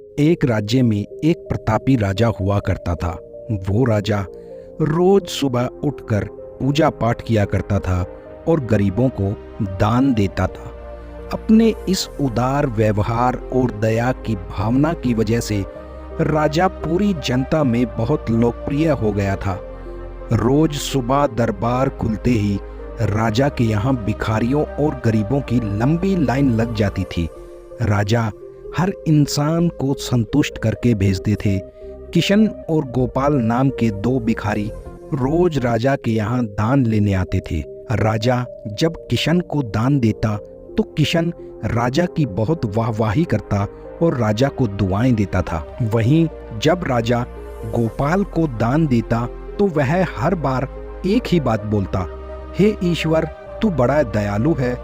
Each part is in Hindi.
एक राज्य में एक प्रतापी राजा हुआ करता था। वो राजा रोज सुबह उठकर पूजा पाठ किया करता था और गरीबों को दान देता था। अपने इस उदार व्यवहार और दया की भावना की वजह से राजा पूरी जनता में बहुत लोकप्रिय हो गया था। रोज सुबह दरबार खुलते ही राजा के यहाँ भिखारियों और गरीबों की लंबी लाइन लग जाती थी। राजा हर इंसान को संतुष्ट करके भेजते थे। किशन और गोपाल नाम के दो भिखारी रोज राजा के यहाँ दान लेने आते थे। राजा जब किशन को दान देता तो किशन राजा की बहुत वाहवाही करता और राजा को दुआएं देता था। वहीं जब राजा गोपाल को दान देता तो वह हर बार एक ही बात बोलता, हे ईश्वर, तू बड़ा दयालु है,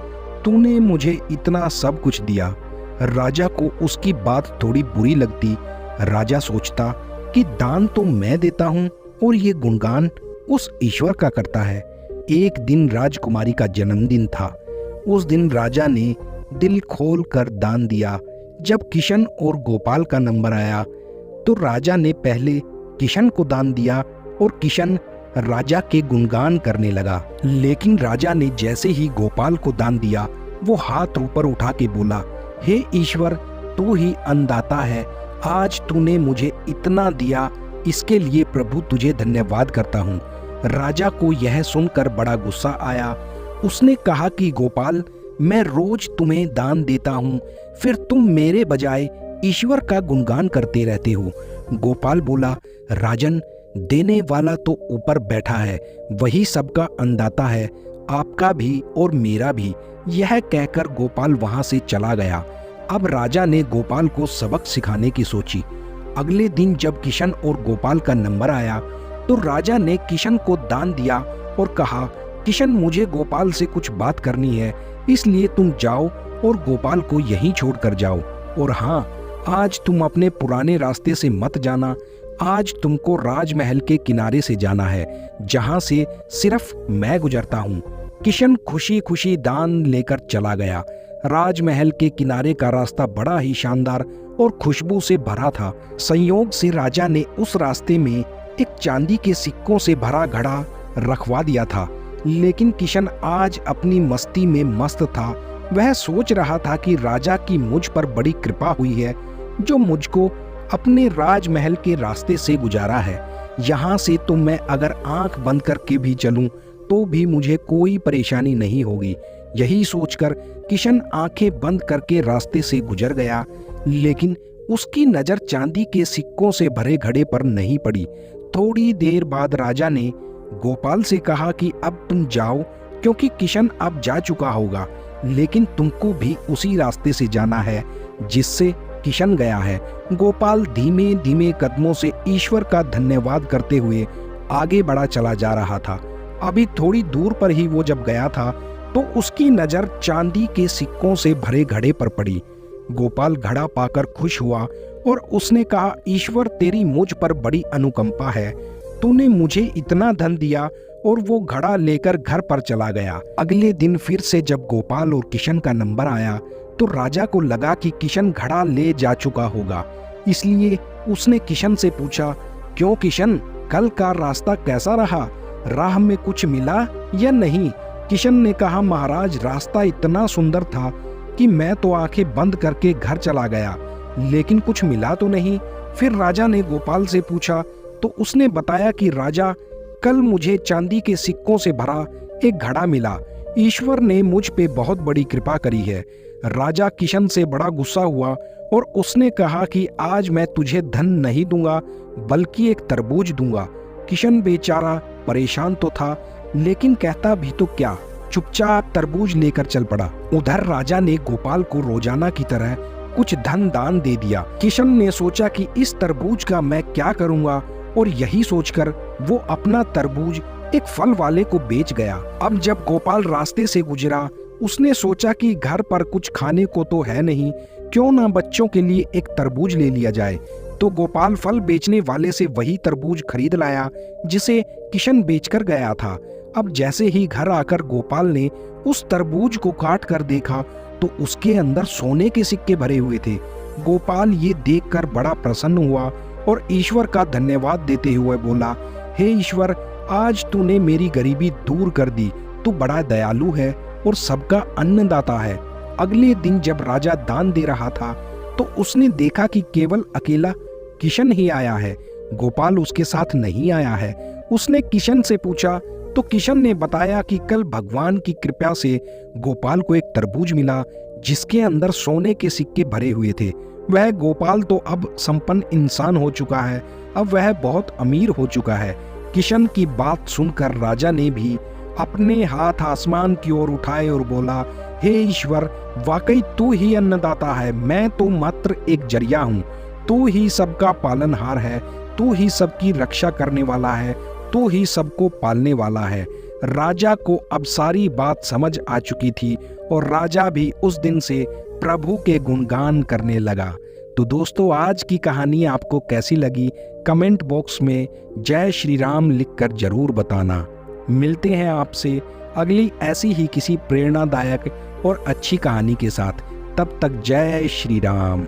तूने मुझे इतना सब कुछ दिया। राजा को उसकी बात थोड़ी बुरी लगती। राजा सोचता कि दान तो मैं देता हूँ और ये गुणगान उस ईश्वर का करता है। एक दिन राजकुमारी का जन्मदिन था। उस दिन राजा ने दिल खोल कर दान दिया। जब किशन और गोपाल का नंबर आया तो राजा ने पहले किशन को दान दिया और किशन राजा के गुणगान करने लगा। लेकिन राजा ने जैसे ही गोपाल को दान दिया वो हाथ ऊपर उठा के बोला, हे ईश्वर, तू ही अन्नदाता है, आज तूने मुझे इतना दिया, इसके लिए प्रभु तुझे धन्यवाद करता हूँ। राजा को यह सुनकर बड़ा गुस्सा आया। उसने कहा कि गोपाल, मैं रोज तुम्हें दान देता हूँ, फिर तुम मेरे बजाय ईश्वर का गुणगान करते रहते हो। गोपाल बोला, राजन, देने वाला तो ऊपर बैठा है, वही सबका अन्नदाता है, आपका भी और मेरा भी। यह कहकर गोपाल वहां से चला गया। अब राजा ने गोपाल को सबक सिखाने की सोची। अगले दिन जब किशन और गोपाल का नंबर आया तो राजा ने किशन को दान दिया और कहा, किशन, मुझे गोपाल से कुछ बात करनी है, इसलिए तुम जाओ और गोपाल को यहीं छोड़ कर जाओ। और हाँ, आज तुम अपने पुराने रास्ते से मत जाना। आज तुमको राजमहल के किनारे से जाना है, जहां से सिर्फ मैं गुजरता हूँ। किशन खुशी खुशी दान लेकर चला गया। राजमहल के किनारे का रास्ता बड़ा ही शानदार और खुशबू से भरा था। संयोग से राजा ने उस रास्ते में एक चांदी के सिक्कों से भरा घड़ा रखवा दिया था। लेकिन किशन आज अपनी मस्ती में मस्त था। वह सोच रहा था कि राजा की मुझ पर बड़ी कृपा हुई है, जो मुझको अपने राजमहल के रास्ते से गुजारा है। यहाँ से तो मैं अगर आंख बंद करके भी चलूं तो भी मुझे कोई परेशानी नहीं होगी। यही सोचकर किशन आंखें बंद करके रास्ते से गुजर गया। लेकिन उसकी नजर चांदी के सिक्कों से भरे घड़े पर नहीं पड़ी। थोड़ी देर बाद राजा ने गोपाल से कहा कि अब तुम जाओ, क्योंकि किशन अब जा चुका होगा, लेकिन तुमको भी उसी रास्ते से जाना है जिससे किशन गया है। गोपाल धीमे धीमे कदमों से ईश्वर का धन्यवाद करते हुए आगे बढ़ा चला जा रहा था। अभी थोड़ी दूर पर ही वो जब गया था तो उसकी नजर चांदी के सिक्कों से भरे घड़े पर पड़ी। गोपाल घड़ा पाकर खुश हुआ और उसने कहा, ईश्वर, तेरी मुझ पर बड़ी अनुकंपा है, तूने मुझे इतना धन दिया। और वो घड़ा लेकर घर पर चला गया। अगले दिन फिर से जब गोपाल और किशन का नंबर आया तो राजा को लगा कि किशन घड़ा ले जा चुका होगा, इसलिए उसने किशन से पूछा, क्यों किशन, कल का रास्ता कैसा रहा? राह में कुछ मिला या नहीं? किशन ने कहा, महाराज, रास्ता इतना सुंदर था कि मैं तो आंखें बंद करके घर चला गया, लेकिन कुछ मिला तो नहीं। फिर राजा ने गोपाल से पूछा तो उसने बताया कि राजा, कल मुझे चांदी के सिक्कों से भरा एक घड़ा मिला। ईश्वर ने मुझ पे बहुत बड़ी कृपा करी है। राजा किशन से बड़ा गुस्सा हुआ और उसने कहा कि आज मैं तुझे धन नहीं दूंगा, बल्कि एक तरबूज दूंगा। किशन बेचारा परेशान तो था, लेकिन कहता भी तो क्या, चुपचाप तरबूज लेकर चल पड़ा। उधर राजा ने गोपाल को रोजाना की तरह कुछ धन दान दे दिया। किशन ने सोचा कि इस तरबूज का मैं क्या करूंगा, और यही सोचकर वो अपना तरबूज एक फल वाले को बेच गया। अब जब गोपाल रास्ते से गुजरा, उसने सोचा कि घर पर कुछ खाने को तो है नहीं, क्यों ना बच्चों के लिए एक तरबूज ले लिया जाए। तो गोपाल फल बेचने वाले से वही तरबूज खरीद लाया जिसे किशन बेचकर गया था। अब जैसे ही घर आकर गोपाल ने उस तरबूज को काट कर देखा तो उसके अंदर सोने के सिक्के भरे हुए थे। गोपाल ये देखकर बड़ा प्रसन्न हुआ और ईश्वर का धन्यवाद देते हुए बोला, हे ईश्वर, आज तूने मेरी गरीबी दूर कर दी। तू बड़ा दयालु है और सबका अन्नदाता है। अगले दिन जब राजा दान दे रहा था तो उसने देखा कि केवल अकेला किशन ही आया है, गोपाल उसके साथ नहीं आया है। उसने किशन से पूछा तो किशन ने बताया कि कल भगवान की कृपा से गोपाल को एक तरबूज मिला जिसके अंदर सोने के सिक्के भरे हुए थे। वह गोपाल तो अब संपन्न इंसान हो चुका है, अब वह बहुत अमीर हो चुका है। किशन की बात सुनकर राजा ने भी अपने हाथ आसमान की ओर उठाए और बोला, हे ईश्वर, वाकई तू ही अन्नदाता है, मैं तो मात्र एक जरिया हूँ। तू ही सबका पालनहार है, तू ही सबकी रक्षा करने वाला है, तू ही सबको पालने वाला है। राजा को अब सारी बात समझ आ चुकी थी और राजा भी उस दिन से प्रभु के गुणगान करने लगा। तो दोस्तों, आज की कहानी आपको कैसी लगी कमेंट बॉक्स में जय श्री राम लिखकर जरूर बताना। मिलते हैं आपसे अगली ऐसी ही किसी प्रेरणादायक और अच्छी कहानी के साथ। तब तक जय श्री राम।